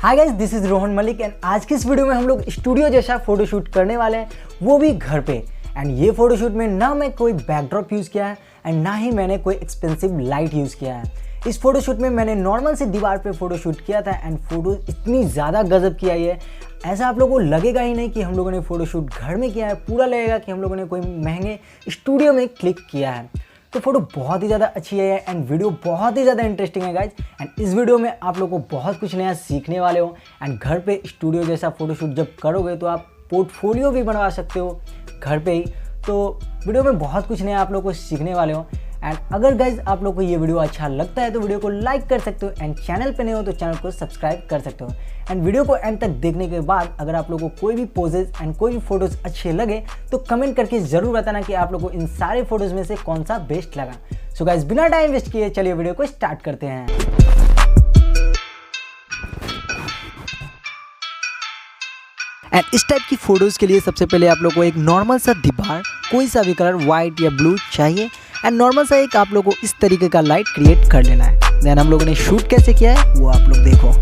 Hi guys, this is Rohan Malik and आज की इस वीडियो में हम लोग स्टूडियो जैसा फोटोशूट करने वाले हैं, वो भी घर पे। एंड ये फोटोशूट में ना मैं कोई बैकड्रॉप यूज़ किया है एंड ना ही मैंने कोई एक्सपेंसिव लाइट यूज़ किया है। इस फोटोशूट में मैंने नॉर्मल से दीवार पे फोटोशूट किया था एंड फोटो इतनी ज़्यादा गजब की आई है, ऐसा आप लोगों को लगेगा ही नहीं कि हम लोगों ने फोटोशूट घर में किया है, पूरा लगेगा कि हम लोगों ने कोई महंगे स्टूडियो में क्लिक किया है। तो फोटो बहुत ही ज़्यादा अच्छी है एंड वीडियो बहुत ही ज़्यादा इंटरेस्टिंग है गाइज। एंड इस वीडियो में आप लोगों को बहुत कुछ नया सीखने वाले हो। एंड घर पे स्टूडियो जैसा फोटोशूट जब करोगे तो आप पोर्टफोलियो भी बनवा सकते हो घर पे ही। तो वीडियो में बहुत कुछ नया आप लोगों को सीखने वाले हो। एंड अगर गाइज आप लोग को ये वीडियो अच्छा लगता है तो वीडियो को लाइक कर सकते हो एंड चैनल पे नहीं हो तो चैनल को सब्सक्राइब कर सकते हो। एंड वीडियो को एंड तक देखने के बाद अगर आप लोगों को कोई भी पोजेज एंड कोई भी फोटोज अच्छे लगे तो कमेंट करके ज़रूर बताना कि आप लोगों को इन सारे फोटोज में से कौन सा बेस्ट लगा। सो गाइज बिना टाइम वेस्ट किए चलिए वीडियो को स्टार्ट करते हैं। एंड इस टाइप की फोटोज़ के लिए सबसे पहले आप लोग को एक नॉर्मल सा दीवार, कोई सा भी कलर वाइट या ब्लू चाहिए एंड नॉर्मल सा एक आप लोग को इस तरीके का लाइट क्रिएट कर लेना है। देन हम लोगों ने शूट कैसे किया है वो आप लोग देखो।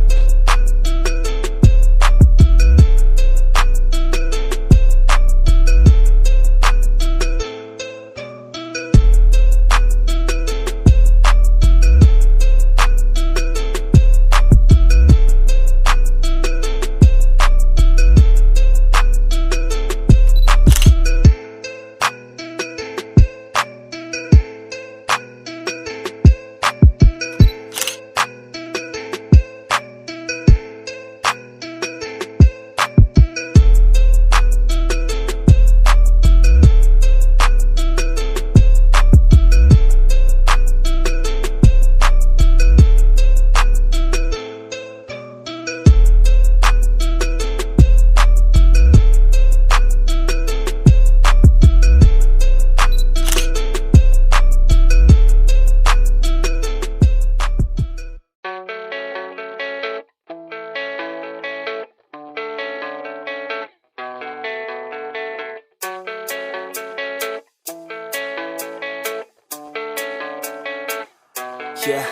Yeah,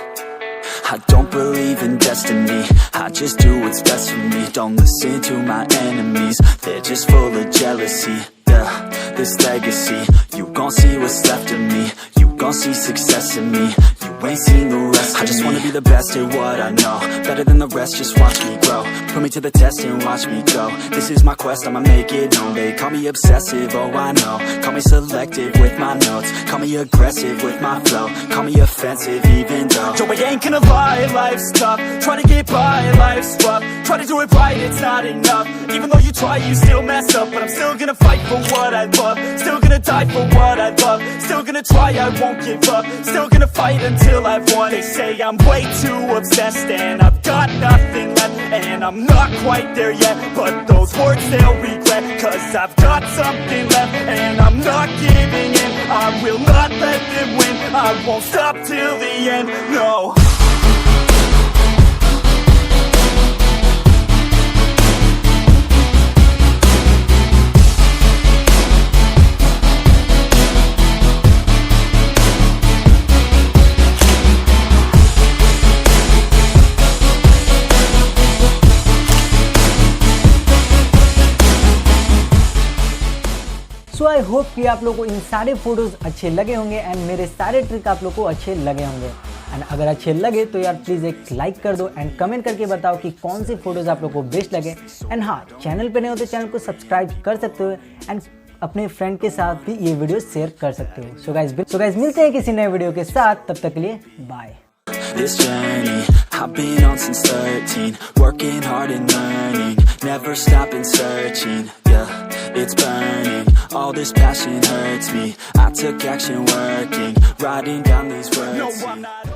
I don't believe in destiny, I just do what's best for me. Don't listen to my enemies, they're just full of jealousy. Yeah, this legacy, you gon' see what's left of me. You gon' see success in me, you ain't seen the rest of me. I just wanna be the best at what I know, better than the rest, just watch me grow. Put me to the test and watch me go. This is my quest, I'ma make it known. They call me obsessive, oh I know. Call me selective with my notes, call me aggressive with my flow, call me offensive even though Joe, I ain't gonna lie, life's tough. Try to get by, life's rough. Try to do it right, it's not enough. Even though you try, you still mess up. But I'm still gonna fight for what I love, still gonna die for what I love, still gonna try, I won't give up, still gonna fight until I've won. They say I'm way too obsessed and I've got nothing left, and I'm not quite there yet, but those words they'll regret, cause I've got something left and I'm not giving in. I will not let them win, I won't stop till the end, no. So I hope कि आप लोगों को इन सारे photos अच्छे लगे होंगे and मेरे सारे ट्रिक आप लोगों को अच्छे लगे होंगे। एंड अगर अच्छे लगे तो यार प्लीज़ एक लाइक कर दो एंड कमेंट करके बताओ कि कौन से फोटोज़ आप लोगों को बेस्ट लगे। एंड हाँ, चैनल पे नहीं हो तो चैनल को सब्सक्राइब कर सकते हो एंड अपने फ्रेंड के साथ भी ये वीडियो शेयर कर सकते हो। सो गाइज मिलते हैं किसी नए वीडियो के साथ, तब तक के लिए bye. This journey I've been on since 13, working hard and learning, never stopping searching. Yeah, it's burning, all this passion hurts me. I took action working, writing down these words. No, I'm not